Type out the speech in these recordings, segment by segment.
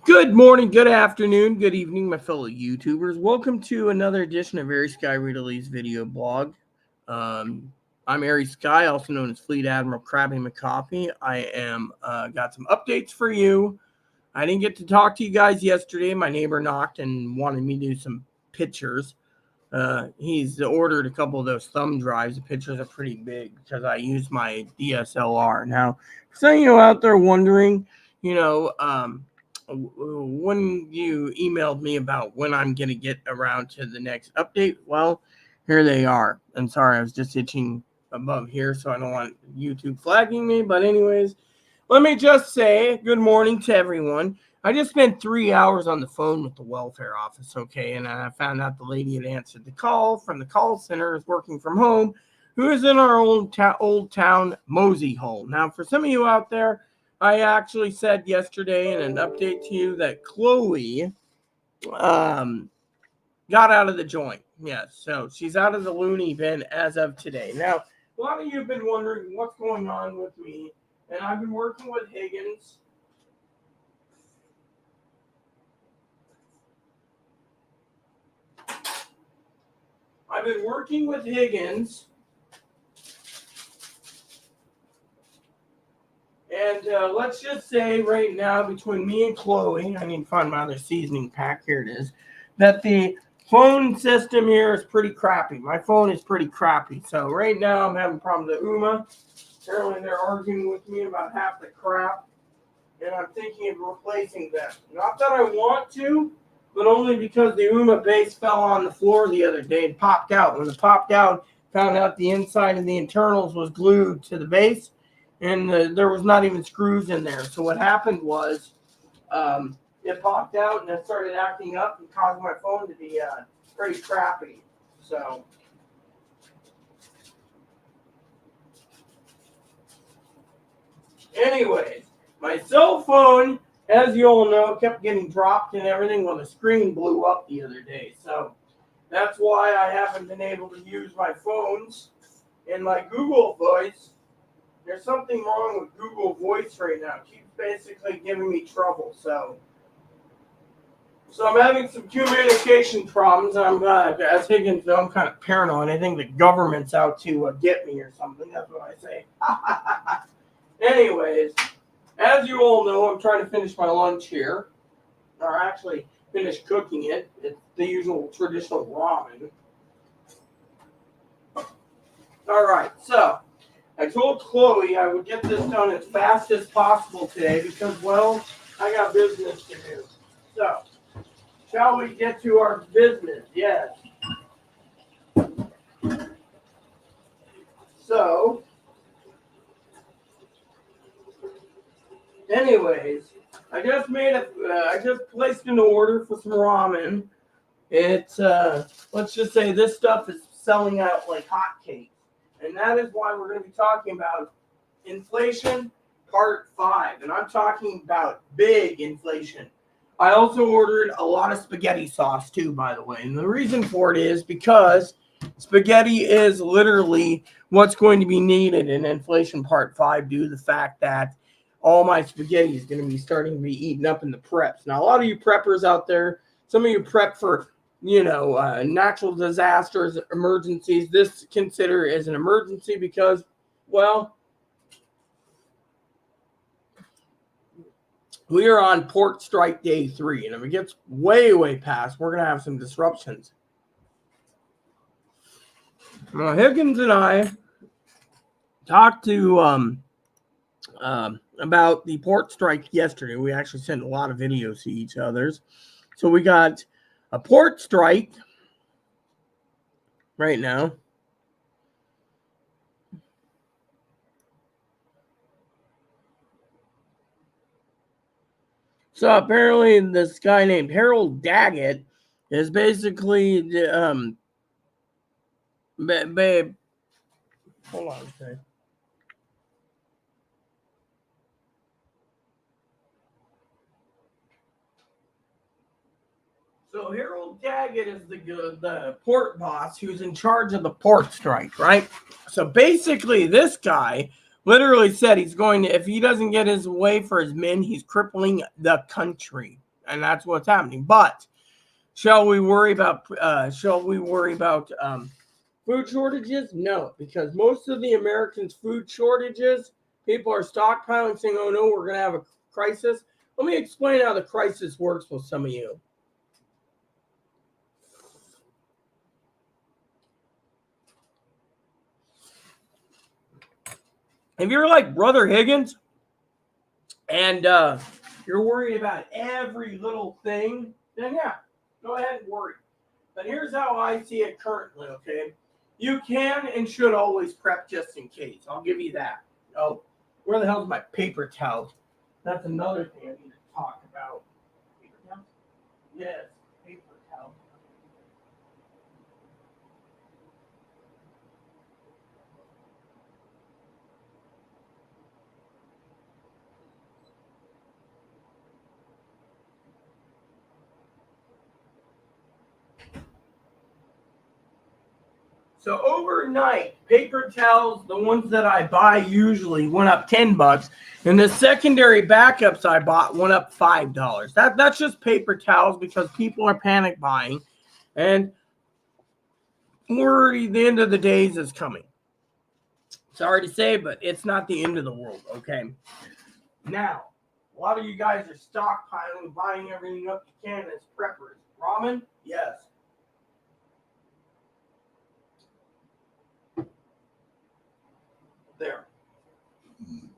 Good morning, good afternoon, good evening, my fellow YouTubers. Welcome to another edition of Aries Sky Rita Lee's video blog. I'm Aries Sky, also known as Fleet Admiral Krabby McCoffee. I am got some updates for you. I didn't get to talk to you guys yesterday. My neighbor knocked and wanted me to do some pictures. He's ordered a couple of those thumb drives. The pictures are pretty big because I use my DSLR. Now, for some of you out there wondering, when you emailed me about when I'm going to get around to the next update, well, here they are. I'm sorry, I was just itching above here, so I don't want YouTube flagging me. But anyways, let me just say good morning to everyone. I just spent 3 hours on the phone with the welfare office, okay? And I found out the lady had answered the call from the call center is working from home, who is in our old town Mosey Hole. Now, for some of you out there, I actually said yesterday in an update to you that Chloe got out of the joint. Yes, so she's out of the loony bin as of today. Now, a lot of you have been wondering what's going on with me, and I've been working with Higgins. And let's just say right now, between me and Chloe, I need to find my other seasoning pack. Here it is. That the phone system here is pretty crappy. My phone is pretty crappy. So right now I'm having problems with UMA. Apparently they're arguing with me about half the crap. And I'm thinking of replacing them. Not that I want to, but only because the UMA base fell on the floor the other day and popped out. When it popped out, found out the inside of the internals was glued to the base. And there was not even screws in there. So what happened was it popped out and it started acting up and caused my phone to be pretty crappy. So anyways, my cell phone, as you all know, kept getting dropped and everything when the screen blew up the other day. So that's why I haven't been able to use my phones and my Google Voice. There's something wrong with Google Voice right now. It keeps basically giving me trouble. So I'm having some communication problems. I'm, as Higgins, I'm kind of paranoid. I think the government's out to get me or something. That's what I say. Anyways, as you all know, I'm trying to finish my lunch here. Or actually finish cooking it. It's the usual traditional ramen. All right, so I told Chloe I would get this done as fast as possible today because, well, I got business to do. So, shall we get to our business? Yes. So, anyways, I just placed an order for some ramen. It's, let's just say this stuff is selling out like hotcakes. And that is why we're going to be talking about inflation part 5. And I'm talking about big inflation. I also ordered a lot of spaghetti sauce too, by the way. And the reason for it is because spaghetti is literally what's going to be needed in inflation part 5 due to the fact that all my spaghetti is going to be starting to be eaten up in the preps. Now, a lot of you preppers out there, some of you prep for natural disasters, emergencies. This consider as an emergency because, well, we are on port strike day 3, and if it gets way past, we're going to have some disruptions. Now, Higgins and I talked to about the port strike yesterday. We actually sent a lot of videos to each other's. So we got a port strike right now. So apparently this guy named Harold Daggett is basically hold on a second. So Harold Daggett is the port boss who's in charge of the port strike, right? So basically, this guy literally said he's going to, if he doesn't get his way for his men, he's crippling the country. and that's what's happening. But shall we worry about food shortages? No, because most of the Americans' food shortages, people are stockpiling, saying, "Oh no, we're going to have a crisis." Let me explain how the crisis works for some of you. If you're like Brother Higgins and you're worried about every little thing, then yeah, go ahead and worry. But here's how I see it currently, okay? You can and should always prep just in case. I'll give you that. Oh, where the hell's my paper towels? That's another thing I need to talk about. Paper towels? Yes, paper towels. So overnight, paper towels, the ones that I buy usually went up $10, and the secondary backups I bought went up $5. That's just paper towels because people are panic buying, and the end of the days is coming. Sorry to say, but it's not the end of the world. Okay. Now, a lot of you guys are stockpiling, buying everything up you can as preppers. Ramen, yes. There.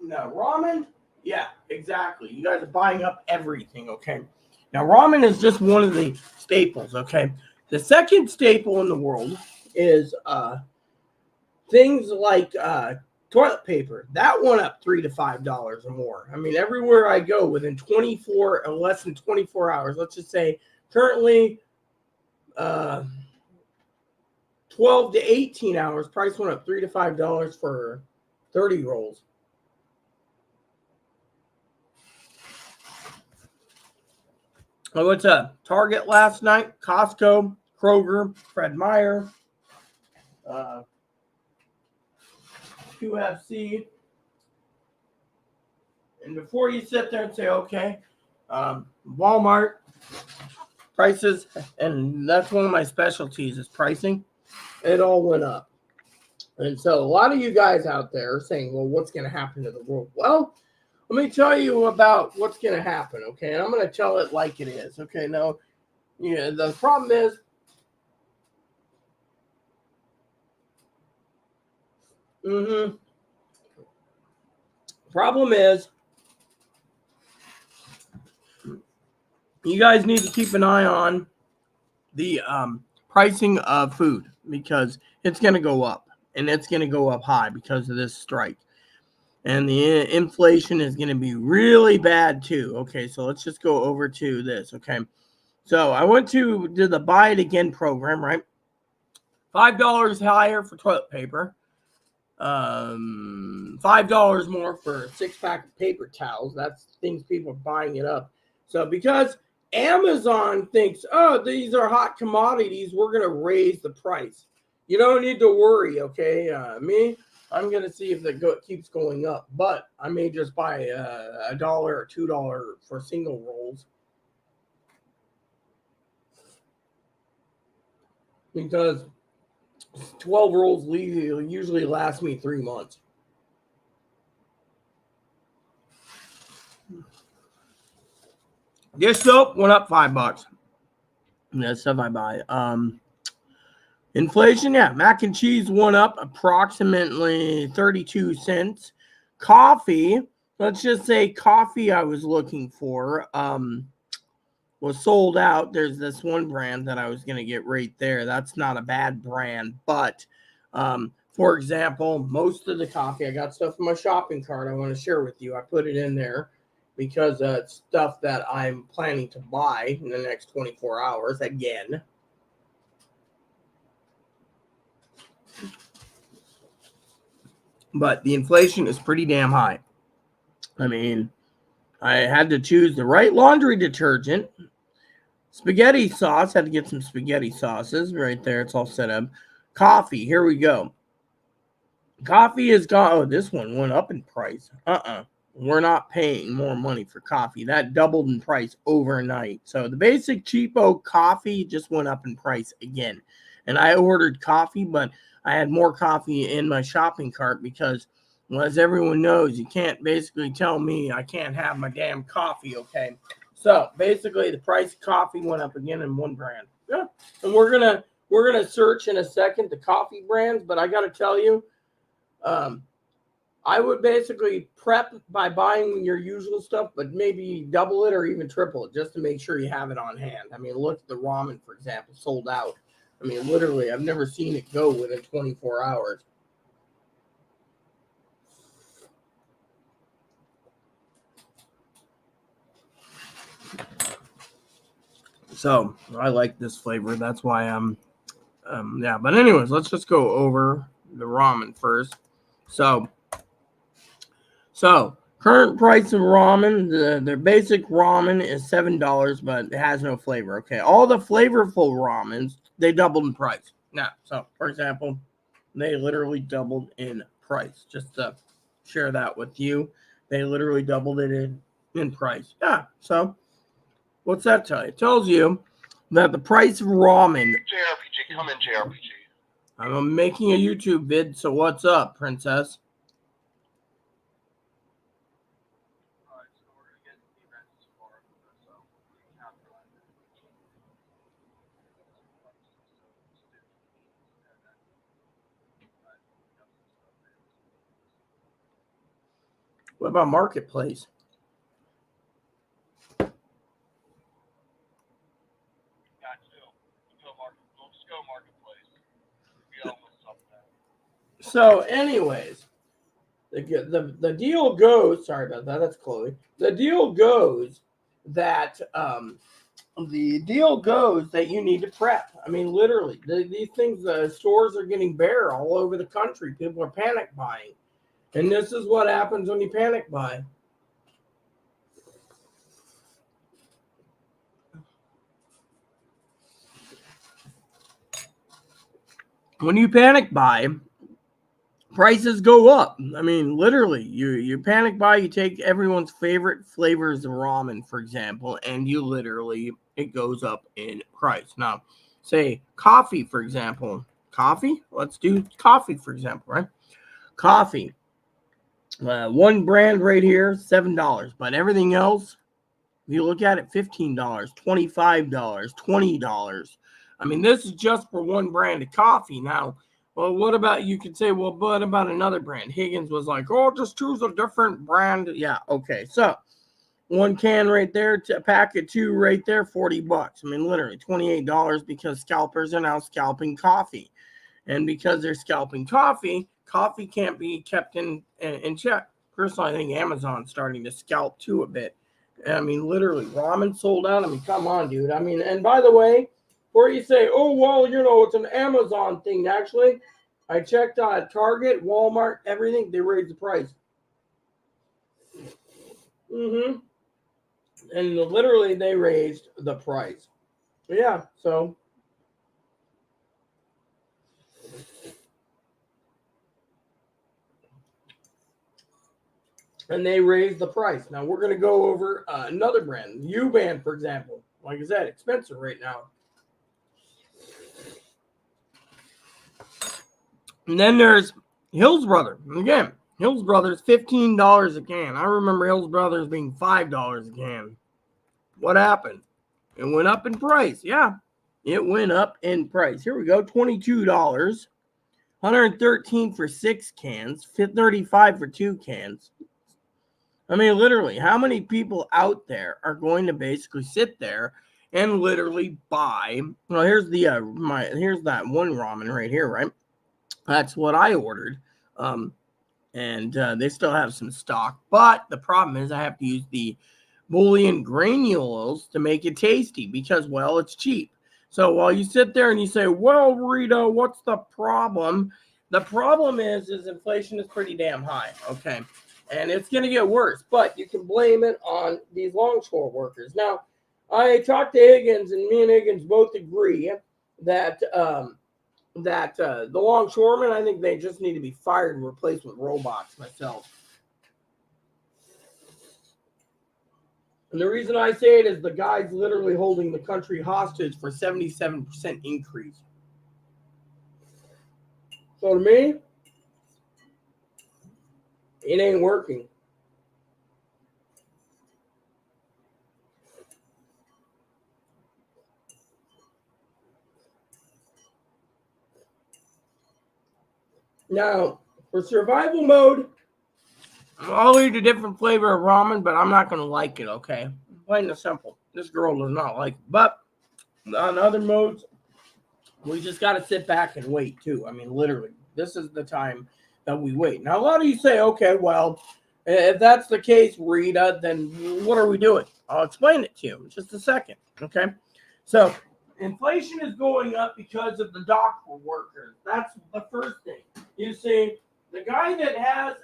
Now, ramen, yeah, exactly. You guys are buying up everything, okay? Now, ramen is just one of the staples, okay? The second staple in the world is things like toilet paper. That went up $3 to $5 or more. I mean, everywhere I go within 24 or less than 24 hours, let's just say currently 12 to 18 hours, price went up $3 to $5 for 30 rolls. I went to Target last night, Costco, Kroger, Fred Meyer, QFC. And before you sit there and say, okay, Walmart, prices, and that's one of my specialties is pricing, it all went up. And so a lot of you guys out there are saying, well, what's going to happen to the world? Well, let me tell you about what's going to happen, okay? And I'm going to tell it like it is, okay? Now, yeah, the problem is, problem is, you guys need to keep an eye on the pricing of food because it's going to go up, and it's going to go up high because of this strike. And the inflation is going to be really bad too. Okay, so let's just go over to this, okay? So I went to do the Buy It Again program, right? $5 higher for toilet paper. $5 more for a 6-pack of paper towels. That's things people are buying it up. So because Amazon thinks, oh, these are hot commodities, we're going to raise the price. You don't need to worry, okay? I'm going to see if it keeps going up, but I may just buy $1 or $2 for single rolls. Because 12 rolls usually last me 3 months. Dish soap went up $5. That's stuff I buy. Inflation, yeah. Mac and cheese went up approximately 32 cents. Coffee, let's just say coffee I was looking for was sold out. There's this one brand that I was going to get right there. That's not a bad brand. But, for example, most of the coffee, I got stuff in my shopping cart I want to share with you. I put it in there because it's stuff that I'm planning to buy in the next 24 hours again. But the inflation is pretty damn high. I mean, I had to choose the right laundry detergent. Spaghetti sauce, had to get some spaghetti sauces right there. It's all set up. Coffee, here we go. Coffee is gone. Oh, this one went up in price. we're not paying more money for coffee. That doubled in price overnight. So the basic cheapo coffee just went up in price again. And I ordered coffee, but I had more coffee in my shopping cart because, well, as everyone knows, you can't basically tell me I can't have my damn coffee, okay? So basically the price of coffee went up again in one brand. Yeah. And we're gonna search in a second the coffee brands, but I gotta tell you, I would basically prep by buying your usual stuff, but maybe double it or even triple it just to make sure you have it on hand. I mean, look at the ramen, for example, sold out. I mean, literally, I've never seen it go within 24 hours. So I like this flavor. That's why yeah. But anyways, let's just go over the ramen first. So current price of ramen, their basic ramen is $7, but it has no flavor. Okay, all the flavorful ramens they doubled in price. Now, so for example, they literally doubled in price. Just to share that with you, they literally doubled it in price. Yeah. So what's that tell you? It tells you that the price of ramen. JRPG, come in, JRPG. I'm making a YouTube vid, so what's up, princess? What about Marketplace? So, anyways, the deal goes. Sorry about that. That's Chloe. The deal goes that you need to prep. I mean, literally, these things. Stores are getting bare all over the country. People are panic buying, and this is what happens when you panic buy. When you panic buy, prices go up. I mean, literally, you panic buy, you take everyone's favorite flavors of ramen, for example, and you literally it goes up in price. Now, say coffee, for example. Coffee? Let's do coffee, for example, right? Coffee. One brand right here, $7, but everything else, if you look at it, $15, $25, $20. I mean, this is just for one brand of coffee. Now, well, what about, you could say, well, what about another brand? Higgins was like, oh, just choose a different brand. Yeah, okay. So one can right there, a pack of two right there, $40. I mean, literally $28 because scalpers are now scalping coffee. And because they're scalping coffee, coffee can't be kept in check. Personally, I think Amazon's starting to scalp too a bit. I mean, literally, ramen sold out. I mean, come on, dude. I mean, and by the way, before you say, oh, well, it's an Amazon thing. Actually, I checked Target, Walmart, everything. They raised the price. And literally, they raised the price. Yeah, so. And they raised the price. Now, we're going to go over another brand. U-Band, for example. Like I said, expensive right now. And then there's Hills Brothers. Again, Hills Brothers, $15 a can. I remember Hills Brothers being $5 a can. What happened? It went up in price. Yeah, it went up in price. Here we go, $22. $113 for 6 cans, $35 for 2 cans. I mean, literally, how many people out there are going to basically sit there and literally buy? Well, here's here's that one ramen right here, right? That's what I ordered, and they still have some stock. But the problem is, I have to use the bouillon granules to make it tasty because, well, it's cheap. So while you sit there and you say, "Well, Rita, what's the problem?" The problem is inflation is pretty damn high. Okay. And it's going to get worse, but you can blame it on these longshore workers. Now, I talked to Higgins, and me and Higgins both agree that the longshoremen, I think they just need to be fired and replaced with robots myself. And the reason I say it is the guy's literally holding the country hostage for 77% increase. So to me, it ain't working. Now, for survival mode, I'll eat a different flavor of ramen, but I'm not going to like it, okay? Plain and simple. This girl does not like it. But on other modes, we just got to sit back and wait, too. I mean, literally, this is the time that we wait. Now, a lot of you say, okay, well, if that's the case, Rita, then what are we doing? I'll explain it to you in just a second, okay? So, inflation is going up because of the dock workers. That's the first thing. You see, the guy that's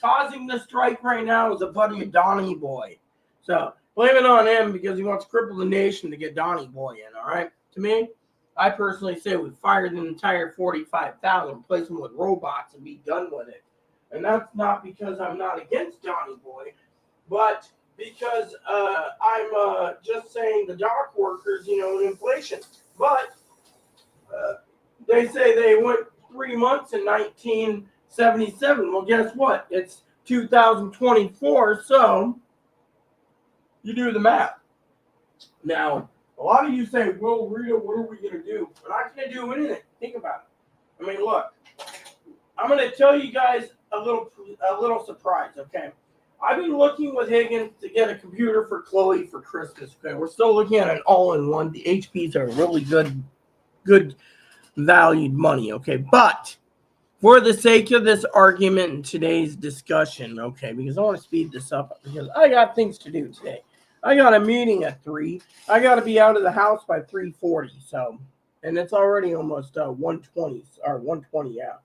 causing the strike right now is a buddy of Donnie Boy. So, blame it on him because he wants to cripple the nation to get Donnie Boy in, all right? To me, I personally say we fired an entire 45,000, replace them with robots and be done with it. And that's not because I'm not against Donnie Boy, but because I'm just saying the dock workers, inflation. But they say they went 3 months in 1977. Well, guess what? It's 2024, so you do the math. Now, a lot of you say, well, Rita, what are we going to do? We're not going to do anything. Think about it. I mean, look, I'm going to tell you guys a little surprise, okay? I've been looking with Higgins to get a computer for Chloe for Christmas, okay? We're still looking at an all-in-one. The HPs are really good valued money, okay? But for the sake of this argument in today's discussion, okay, because I want to speed this up because I got things to do today. I got a meeting at 3. I got to be out of the house by 3:40. So, and it's already almost 1:20 or 1:20 out.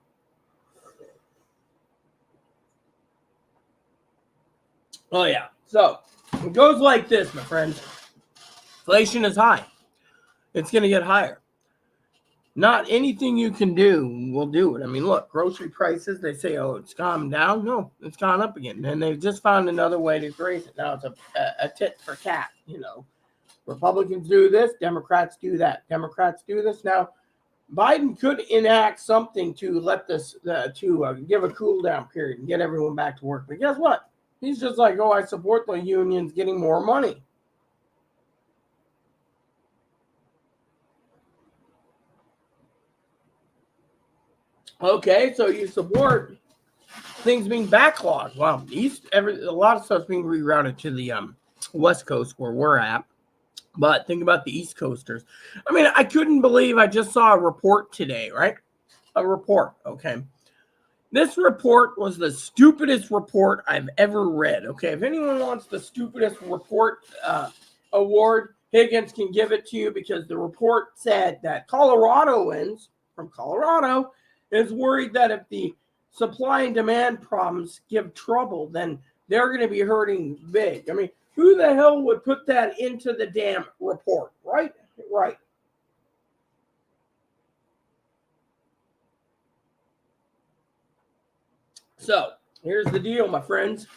Oh yeah. So it goes like this, my friends. Inflation is high. It's going to get higher. Not anything you can do will do it. I mean, look, grocery prices, they say, oh, it's gone down. No, it's gone up again. And they've just found another way to raise it. Now it's a tit for tat, Republicans do this, Democrats do that. Democrats do this. Now, Biden could enact something to let this, give a cool down period and get everyone back to work. But guess what? He's just like, oh, I support the unions getting more money. Okay, so you support things being backlogged. Well, a lot of stuff's being rerouted to the West Coast where we're at. But think about the East Coasters. I mean, I couldn't believe I just saw a report today, right? A report, okay? This report was the stupidest report I've ever read, okay? If anyone wants the stupidest report award, Higgins can give it to you because the report said that Coloradoans from Colorado is worried that if the supply and demand problems give trouble, then they're going to be hurting big. I mean, who the hell would put that into the damn report, right? Right. So, here's the deal, my friends.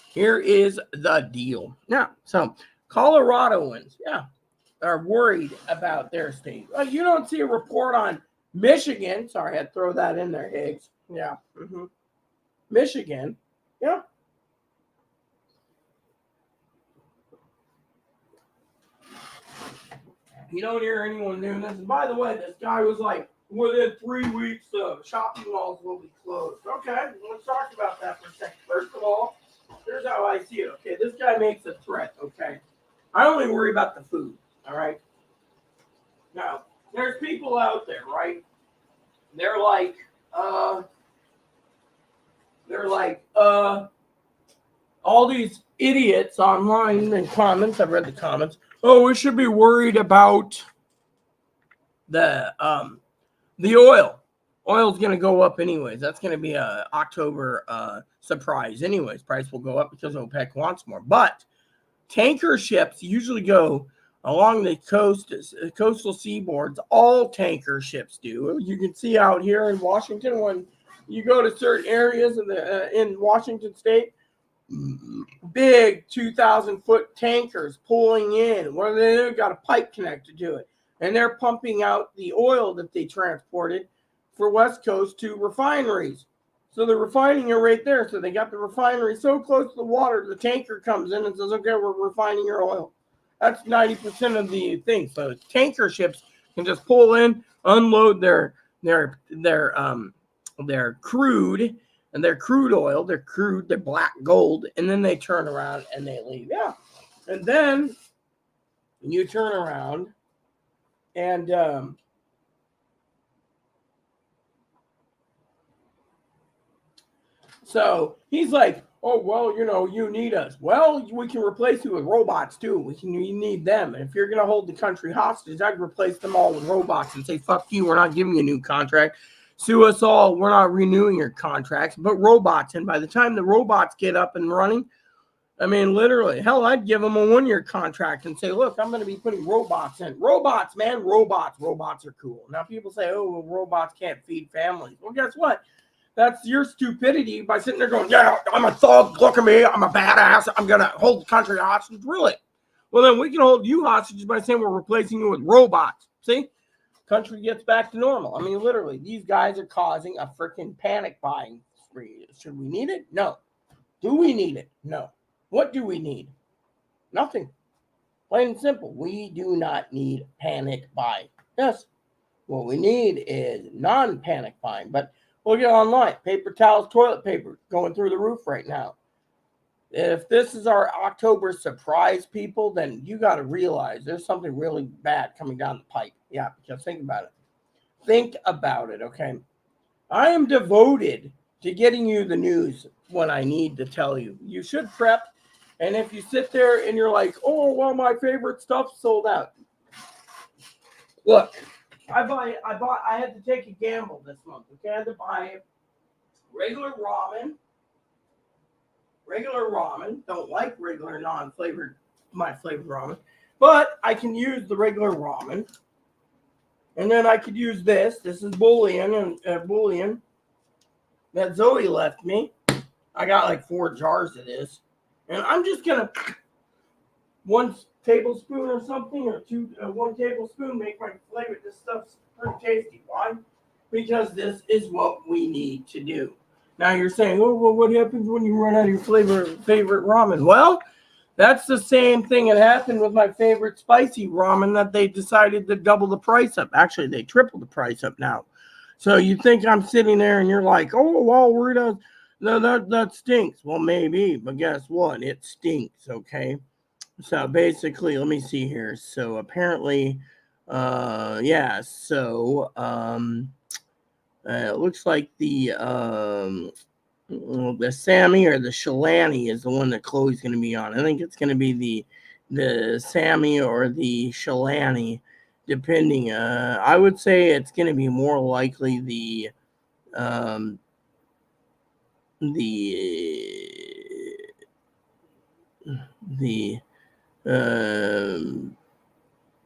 Here is the deal. Now, so Coloradoans, are worried about their state. Well, you don't see a report on Michigan. Sorry, I had to throw that in there, Higgs. Yeah. Mm-hmm. Michigan. Yeah. You don't hear anyone doing this. And by the way, this guy was like, within 3 weeks, shopping malls will be closed. Okay, let's talk about that for a second. First of all, here's how I see it. Okay, this guy makes a threat. Okay, I only worry about the food. All right. Now, there's people out there, right? They're like, all these idiots online in comments. I've read the comments. Oh, we should be worried about the oil. Oil's going to go up anyways. That's going to be a October surprise anyways. Price will go up because OPEC wants more. But tanker ships usually go along the coastal seaboards. All tanker ships do. You can see out here in Washington when you go to certain areas in Washington State, big 2,000-foot tankers pulling in. What do they do? Got a pipe connected to it. And they're pumping out the oil that they transported for West Coast to refineries. So they're refining it right there. So they got the refinery so close to the water, the tanker comes in and says, okay, we're refining your oil. That's 90% of the thing. So tanker ships can just pull in, unload their crude and their crude oil, their black gold, and then they turn around and they leave. Yeah. And then you turn around and so he's like, oh, well, you need us. Well, we can replace you with robots too. We need them. And if you're going to hold the country hostage, I'd replace them all with robots and say, fuck you, we're not giving you a new contract. Sue us all, we're not renewing your contracts, but robots. And by the time the robots get up and running, I mean, literally, hell, I'd give them a 1-year contract and say, look, I'm going to be putting robots in. Robots, man, robots. Robots are cool. Now people say, oh, well, robots can't feed families. Well, guess what? That's your stupidity by sitting there going, yeah, I'm a thug. Look at me. I'm a badass. I'm going to hold the country hostage. Really? Well, then we can hold you hostage by saying we're replacing you with robots. See? Country gets back to normal. I mean, literally, these guys are causing a freaking panic buying spree. Should we need it? No. Do we need it? No. What do we need? Nothing. Plain and simple. We do not need panic buying. Yes. What we need is non-panic buying. But look at online. Paper towels, toilet paper going through the roof right now. If this is our October surprise, people, then you got to realize there's something really bad coming down the pipe. Yeah, because think about it. Think about it, okay? I am devoted to getting you the news when I need to tell you. You should prep. And if you sit there and you're like, oh, well, my favorite stuff sold out. Look, I had to take a gamble this month. Okay, I had to buy regular ramen. Don't like regular non-flavored, my flavored ramen. But I can use the regular ramen. And then I could use this. This is bouillon that Zoe left me. I got like 4 jars of this. And I'm just going to 1 tablespoon or something, or 1 tablespoon, make my flavor. This stuff's pretty tasty. Why? Because this is what we need to do. Now you're saying, oh, well, what happens when you run out of your favorite ramen? Well, that's the same thing that happened with my favorite spicy ramen that they decided to double the price up. Actually, they tripled the price up now. So you think I'm sitting there and you're like, oh, well, Rita, that stinks. Well, maybe, but guess what? It stinks, okay? So basically, let me see here. So apparently, it looks like the Sammy or the Shalani is the one that Chloe's going to be on. I think it's going to be the Sammy or the Shalani, depending. I would say it's going to be more likely the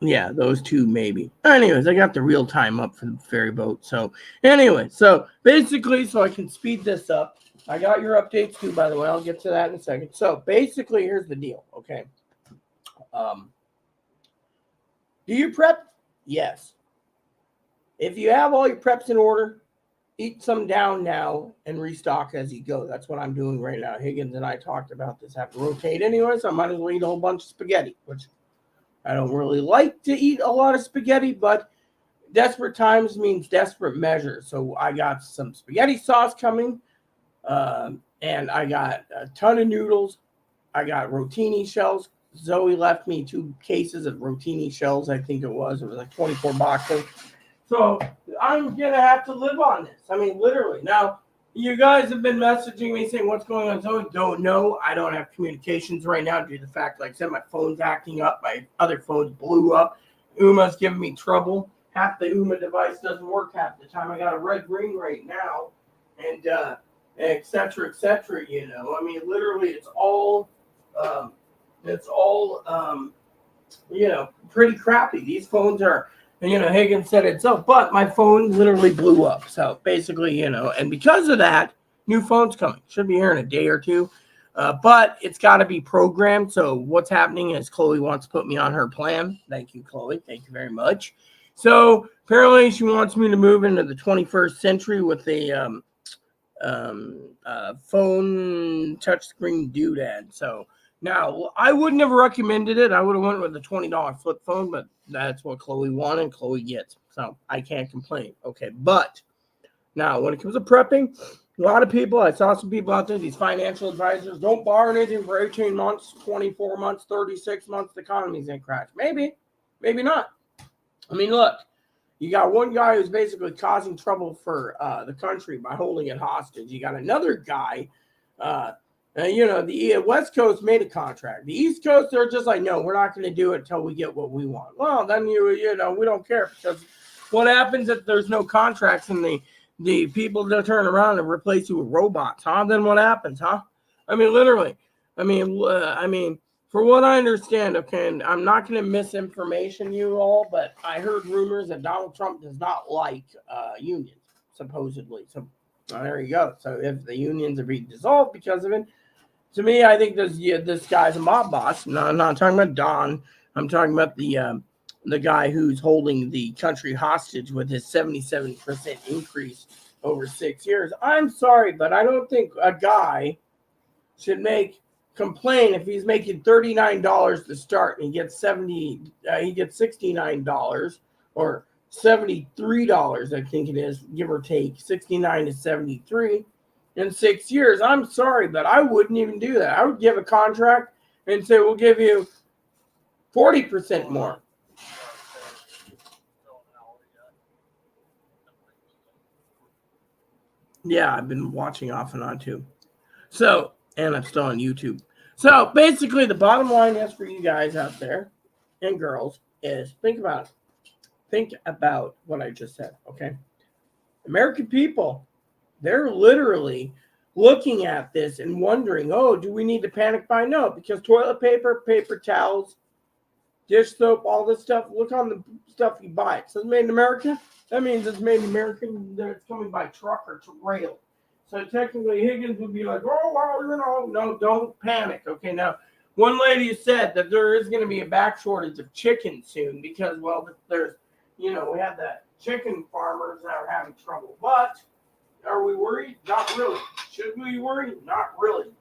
yeah, those two maybe. Anyways, I got the real time up for the ferry boat. So anyway, so basically, so I can speed this up. I got your updates too, by the way. I'll get to that in a second. So basically, here's the deal. Okay. Do you prep? Yes. If you have all your preps in order, eat some down now and restock as you go. That's what I'm doing right now. Higgins and I talked about this. I have to rotate anyway, so I might as well eat a whole bunch of spaghetti, which I don't really like to eat a lot of spaghetti, but desperate times means desperate measures. So I got some spaghetti sauce coming, and I got a ton of noodles. I got rotini shells. Zoe left me 2 cases of rotini shells, I think it was. It was like 24 boxes. So I'm going to have to live on this. I mean, literally. Now, you guys have been messaging me saying, what's going on? So I don't know. I don't have communications right now due to the fact, like I said, my phone's acting up. My other phone blew up. Uma's giving me trouble. Half the Uma device doesn't work half the time. I got a red ring right now. And et cetera, you know. I mean, literally, it's all pretty crappy. These phones are, Higgins said it so, but my phone literally blew up. So basically, and because of that, new phone's coming. Should be here in a day or two. But it's got to be programmed. So what's happening is Chloe wants to put me on her plan. Thank you, Chloe. Thank you very much. So apparently she wants me to move into the 21st century with a phone touchscreen doodad. So now I wouldn't have recommended it. I would have went with a $20 flip phone, but that's what Chloe wanted. Chloe gets. So I can't complain. Okay, but now when it comes to prepping, a lot of people, I saw some people out there, these financial advisors, don't borrow anything for 18 months, 24 months, 36 months, the economy's going to crash. Maybe, maybe not. I mean, look, you got one guy who's basically causing trouble for the country by holding it hostage. You got another guy, the West Coast made a contract. The East Coast, they're just like, no, we're not going to do it until we get what we want. Well, then, we don't care, because what happens if there's no contracts and the people that turn around and replace you with robots, huh? Then what happens, huh? I mean, literally. I mean, for what I understand, okay, and I'm not going to misinformation you all, but I heard rumors that Donald Trump does not like unions, supposedly. So there you go. So if the unions are being dissolved because of it, to me, I think this guy's a mob boss. No, I'm not talking about Don. I'm talking about the guy who's holding the country hostage with his 77% increase over 6 years. I'm sorry, but I don't think a guy should complain if he's making $39 to start and he gets $69 or $73, I think it is, give or take, 69 to 73 in 6 years. I'm sorry, but I wouldn't even do that. I would give a contract and say, we'll give you 40% more. Yeah, I've been watching off and on too. So, and I'm still on YouTube. So basically the bottom line is for you guys out there and girls is think about it. Think about what I just said, okay? American people, they're literally looking at this and wondering, oh, do we need to panic buy? No, because toilet paper, paper towels, dish soap, all this stuff, look on the stuff you buy. It says made in America. That means it's made in America. That it's coming by truck or rail. So technically Higgins would be like, oh, well, no, don't panic. Okay, now, one lady said that there is going to be a back shortage of chicken soon because, well, there's, we have the chicken farmers that are having trouble. But are we worried? Not really. Should we worry? Not really.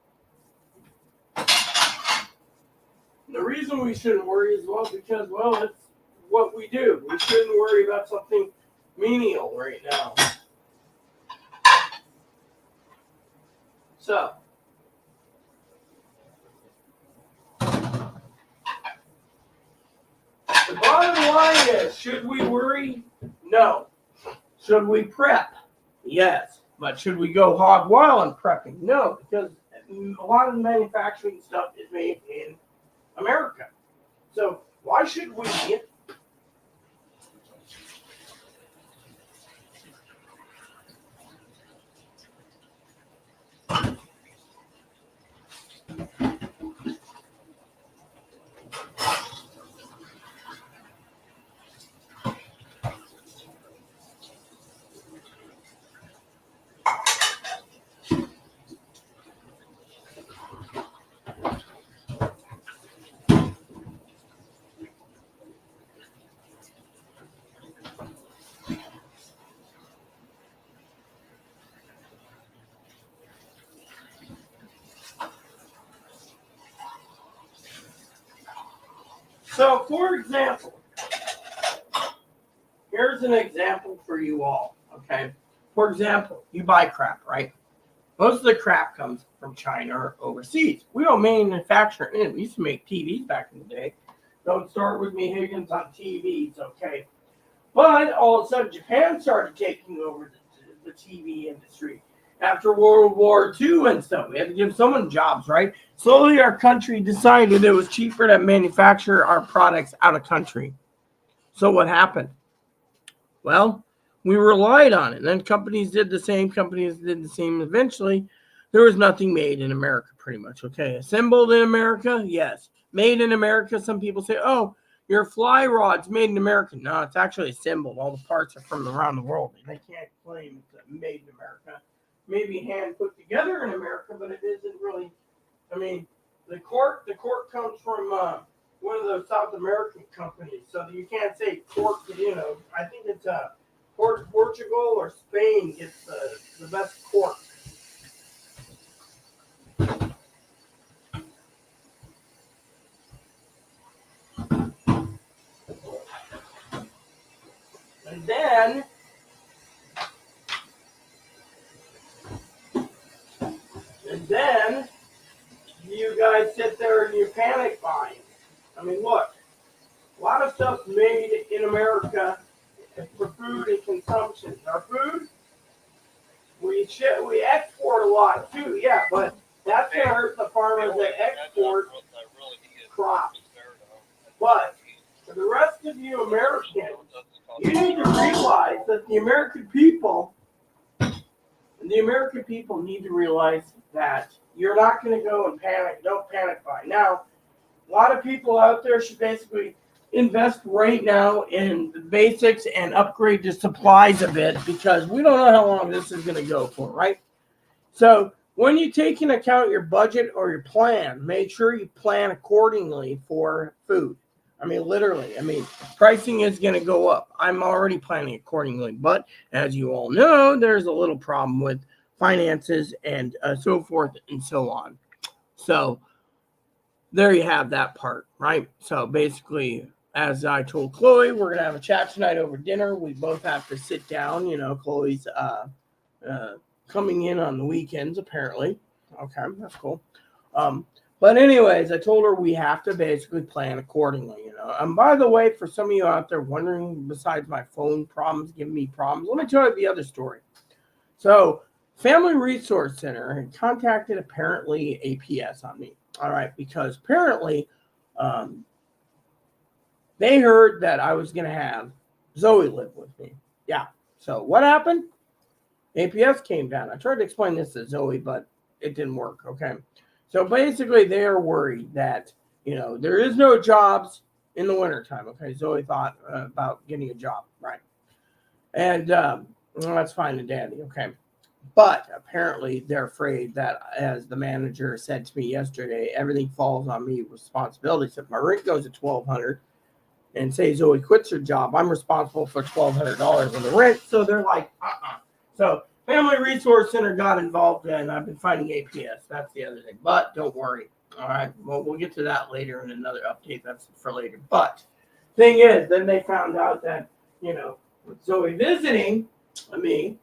The reason we shouldn't worry is, well, because, well, it's what we do. We shouldn't worry about something menial right now. So, the bottom line is, should we worry? No. Should we prep? Yes. But should we go hog wild in prepping? No, because a lot of the manufacturing stuff is made in America. So why should we? So, for example, here's an example for you all, okay? For example, you buy crap, right? Most of the crap comes from China or overseas. We don't manufacture it. We used to make TVs back in the day. Don't start with me, Higgins, on TVs, okay? But all of a sudden, Japan started taking over the TV industry. After World War II and stuff, we had to give someone jobs, right? Slowly, our country decided it was cheaper to manufacture our products out of country. So what happened? Well, we relied on it. And then companies did the same. Eventually, there was nothing made in America, pretty much, okay? Assembled in America? Yes. Made in America? Some people say, oh, your fly rod's made in America. No, it's actually assembled. All the parts are from around the world. They can't claim it's made in America. Maybe hand put together in America, but it isn't really I mean, the cork comes from one of those South American companies, so you can't say cork. I think it's Portugal or Spain gets the best cork. And then you guys sit there and you panic buying. I mean, look, a lot of stuff made in America for food and consumption. Our food, we export a lot too, yeah, but that's gonna hurt the farmers that export crops. But for the rest of you Americans, you need to realize that the American people need to realize that you're not going to go and panic. Don't panic buy. Now, a lot of people out there should basically invest right now in the basics and upgrade the supplies a bit because we don't know how long this is going to go for, right? So when you take into account your budget or your plan, make sure you plan accordingly for food. I mean, literally, pricing is going to go up. I'm already planning accordingly. But as you all know, there's a little problem with finances and so forth and so on. So there you have that part, right? So basically, as I told Chloe, we're going to have a chat tonight over dinner. We both have to sit down. Chloe's coming in on the weekends, apparently. Okay, that's cool. But anyways, I told her we have to basically plan accordingly, And by the way, for some of you out there wondering, besides my phone problems giving me problems, let me tell you the other story. So, Family Resource Center had contacted apparently APS on me. All right, because apparently they heard that I was going to have Zoe live with me. Yeah. So what happened? APS came down. I tried to explain this to Zoe, but it didn't work. Okay. So basically, they are worried that, there is no jobs in the wintertime. Okay. Zoe thought about getting a job. Right. And that's fine and dandy. Okay. But apparently, they're afraid that, as the manager said to me yesterday, everything falls on me responsibility. So if my rent goes to $1,200 and say Zoe quits her job, I'm responsible for $1,200 in the rent. So they're like, So Family Resource Center got involved, and I've been fighting APS. That's the other thing. But don't worry. All right. Well, we'll get to that later in another update. That's for later. But thing is, then they found out that, with Zoe visiting me,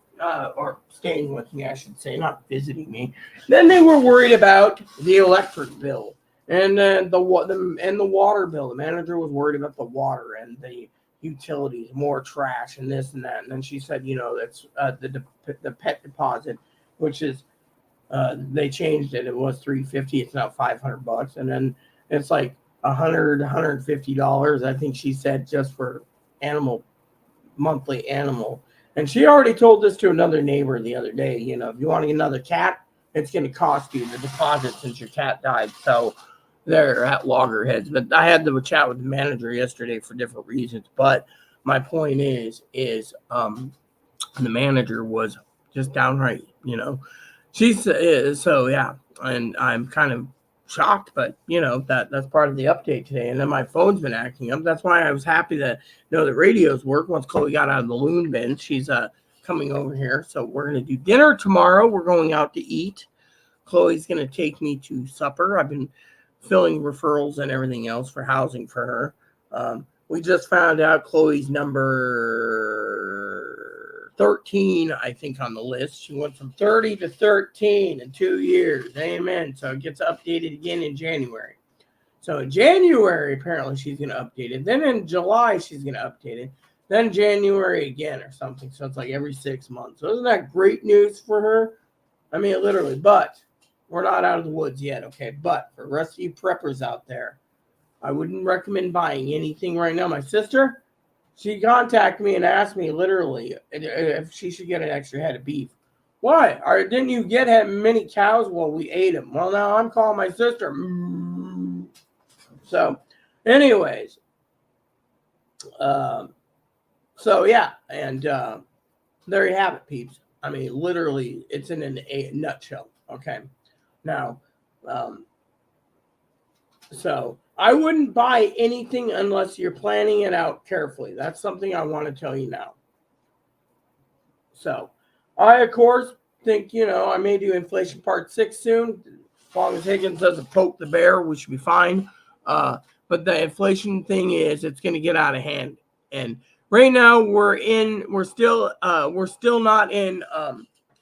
or staying with me, I should say, not visiting me, then they were worried about the electric bill and the water bill. The manager was worried about the water and the utilities, more trash and this and that. And then she said, that's the pet deposit, which is they changed it. It was $350. It's now $500, and then it's like $150. I think she said just for monthly animal. And she already told this to another neighbor the other day. If you want to get another cat, it's going to cost you the deposit since your cat died. So they're at loggerheads. But I had to chat with the manager yesterday for different reasons. But my point is the manager was just downright, she said, so yeah. And I'm kind of shocked, but that's part of the update today. And then my phone's been acting up. That's why I was happy to know that radios work. Once Chloe got out of the loon bin, she's coming over here. So we're gonna do dinner tomorrow. We're going out to eat. Chloe's gonna take me to supper. I've been filling referrals and everything else for housing for her. We just found out Chloe's number 13, I think, on the list. She went from 30 to 13 in 2 years. Amen. So it gets updated again in January. So in January, apparently, she's going to update it. Then in July, she's going to update it. Then January again or something. So it's like every 6 months. So isn't that great news for her? Literally. But we're not out of the woods yet, okay? But for the rest of you preppers out there, I wouldn't recommend buying anything right now. My sister, she contacted me and asked me literally if she should get an extra head of beef. Why? Or didn't you get many cows? Well, we ate them. Well, now I'm calling my sister. So, anyways, so yeah, and there you have it, peeps. Literally, it's in a nutshell. Okay, now So I wouldn't buy anything unless you're planning it out carefully. That's something I want to tell you now. So I, of course, think, I may do inflation part 6 soon. As long as Higgins doesn't poke the bear, we should be fine. But the inflation thing is, it's going to get out of hand. And right now we're still not in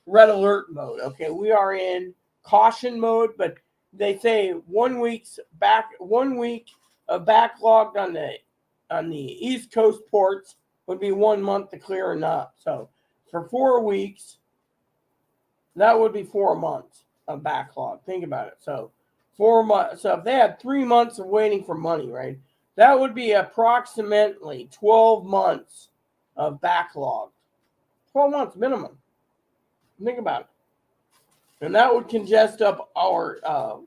red alert mode. Okay, we are in caution mode, but they say 1 week of backlogged on the East Coast ports would be 1 month to clear up. So for 4 weeks, that would be 4 months of backlog. Think about it. So 4 months. So if they had 3 months of waiting for money, right? That would be approximately 12 months of backlog. 12 months minimum. Think about it. And that would congest up our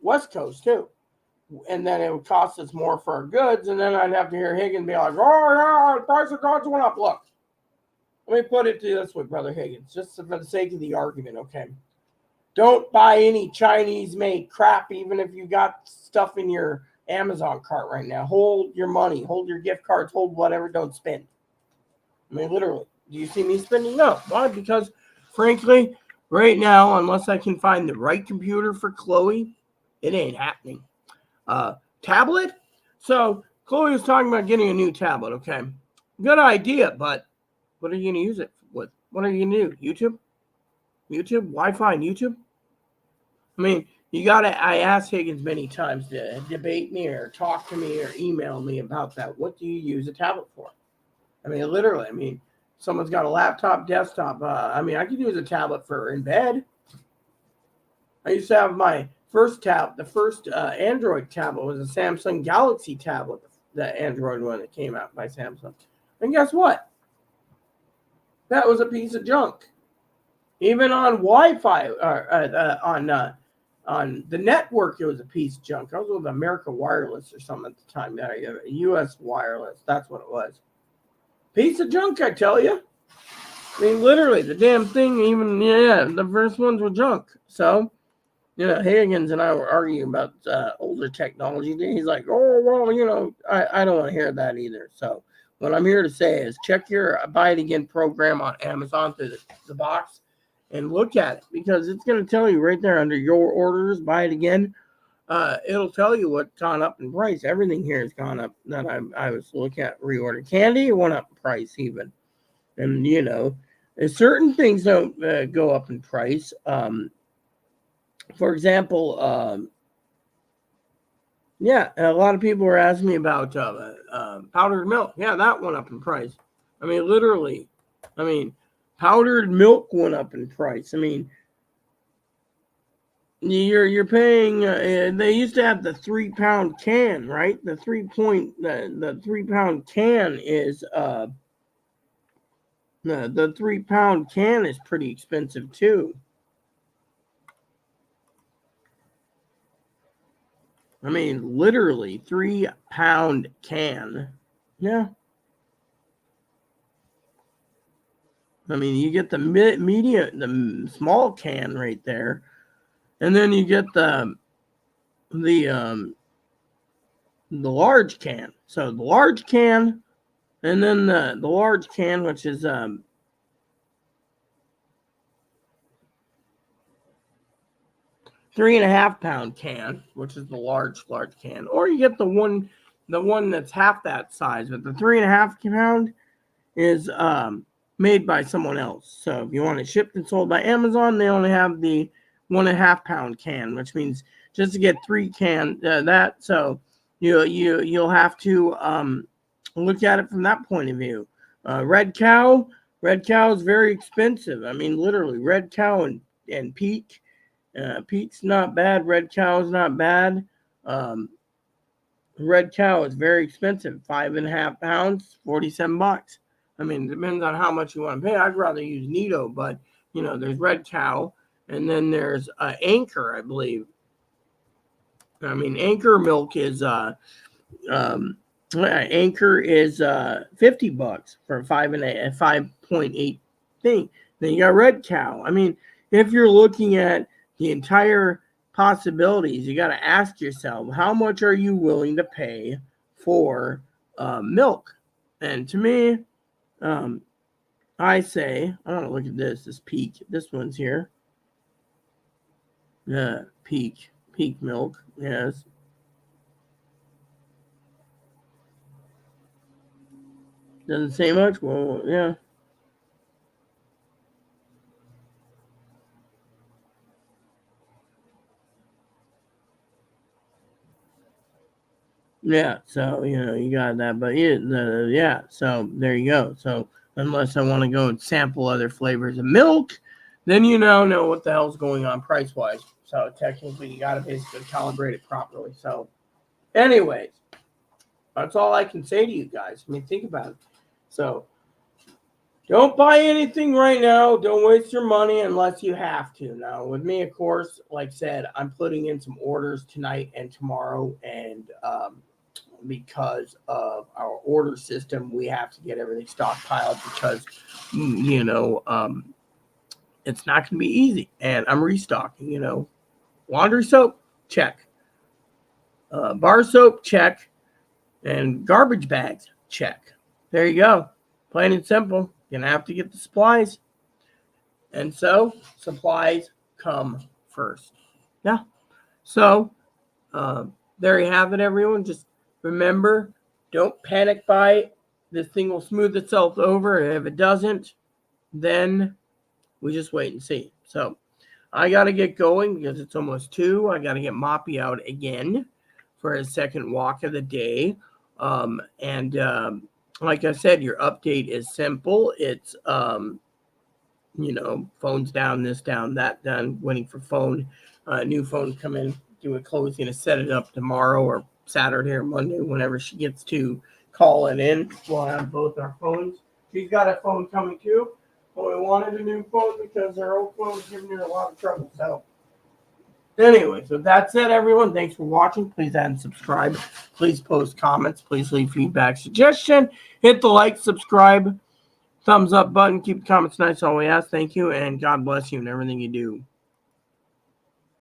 West Coast too. And then it would cost us more for our goods. And then I'd have to hear Higgins be like, oh, yeah, the price of goods went up. Look, let me put it to you this way, Brother Higgins, just for the sake of the argument, okay? Don't buy any Chinese-made crap, even if you got stuff in your Amazon cart right now. Hold your money. Hold your gift cards. Hold whatever. Don't spend. I mean, literally. Do you see me spending? No. Why? Because, frankly, right now, unless I can find the right computer for Chloe, it ain't happening. Tablet? So, Chloe was talking about getting a new tablet, okay? Good idea, but what are you going to use it with? What are you going to do? YouTube? Wi-Fi and YouTube? I mean, I asked Higgins many times to debate me or talk to me or email me about that. What do you use a tablet for? I mean, literally, someone's got a laptop, desktop. I could use a tablet for in bed. I used to have my the first Android tablet was a Samsung Galaxy tablet, the Android one that came out by Samsung. And guess what? That was a piece of junk. Even on Wi-Fi, on the network, it was a piece of junk. I was with America Wireless or something at the time. U.S. Wireless, that's what it was. Piece of junk, I tell you. I mean, literally, the damn thing, the first ones were junk. So, Higgins and I were arguing about older technology. He's like, oh, well, I don't want to hear that either. So, what I'm here to say is check your Buy It Again program on Amazon through the box and look at it, because it's going to tell you right there under your orders, Buy It Again. It'll tell you what's gone up in price. Everything here has gone up that I was looking at reorder. Candy went up in price even. And, certain things don't go up in price. For example, a lot of people were asking me about powdered milk. Yeah, that went up in price. I mean, literally. Powdered milk went up in price. You're paying. They used to have the 3-pound can, right? The 3-pound can is the 3-pound can is pretty expensive too. Literally 3-pound can. Yeah. You get the the small can right there, and then you get the large can. So the large can, and then the large can, which is 3.5-pound can, which is the large can, or you get the one that's half that size, but the 3.5-pound is made by someone else. So if you want it shipped and sold by Amazon, they only have the 1.5-pound can, which means just to get 3 can that. So you'll have to look at it from that point of view. Red Cow is very expensive. Literally Red Cow and Peak. Peak's not bad. Red Cow is not bad. Red Cow is very expensive. 5.5 pounds, $47. It depends on how much you want to pay. I'd rather use Nido, but there's Red Cow, and then there's Anchor, I believe. Anchor milk is Anchor is $50 for a 5.8 thing. Then you got Red Cow. If you're looking at the entire possibilities. You got to ask yourself, how much are you willing to pay for milk? And to me, I say, I want to look at this peak. This one's here. Peak milk. Yes. Doesn't say much. Well, yeah. Yeah, so you got that, but yeah, so there you go. So unless I want to go and sample other flavors of milk, then you now know what the hell's going on price wise. So technically, you got to basically calibrate it properly. So, anyways, that's all I can say to you guys. I mean, think about it. So don't buy anything right now. Don't waste your money unless you have to. Now, with me, of course, like I said, I'm putting in some orders tonight and tomorrow, and because of our order system, we have to get everything stockpiled because, it's not going to be easy. And I'm restocking, laundry soap, check. Bar soap, check. And garbage bags, check. There you go. Plain and simple. You're going to have to get the supplies. And so, supplies come first. Yeah. So, there you have it, everyone. Just remember, don't panic buy. This thing will smooth itself over. And if it doesn't, then we just wait and see. So I got to get going because it's almost 2. I got to get Moppy out again for his second walk of the day. Like I said, your update is simple. It's, phones down, this down, that done, waiting for phone. New phone come in, do a closing to set it up tomorrow or Saturday or Monday, whenever she gets to call it in. We'll have both our phones. She's got a phone coming too. But we wanted a new phone because our old phone was giving her a lot of trouble. So, anyways, with that said, everyone, thanks for watching. Please add and subscribe. Please post comments. Please leave feedback, suggestion. Hit the like, subscribe, thumbs up button. Keep the comments nice. All we ask. Thank you, and God bless you in everything you do.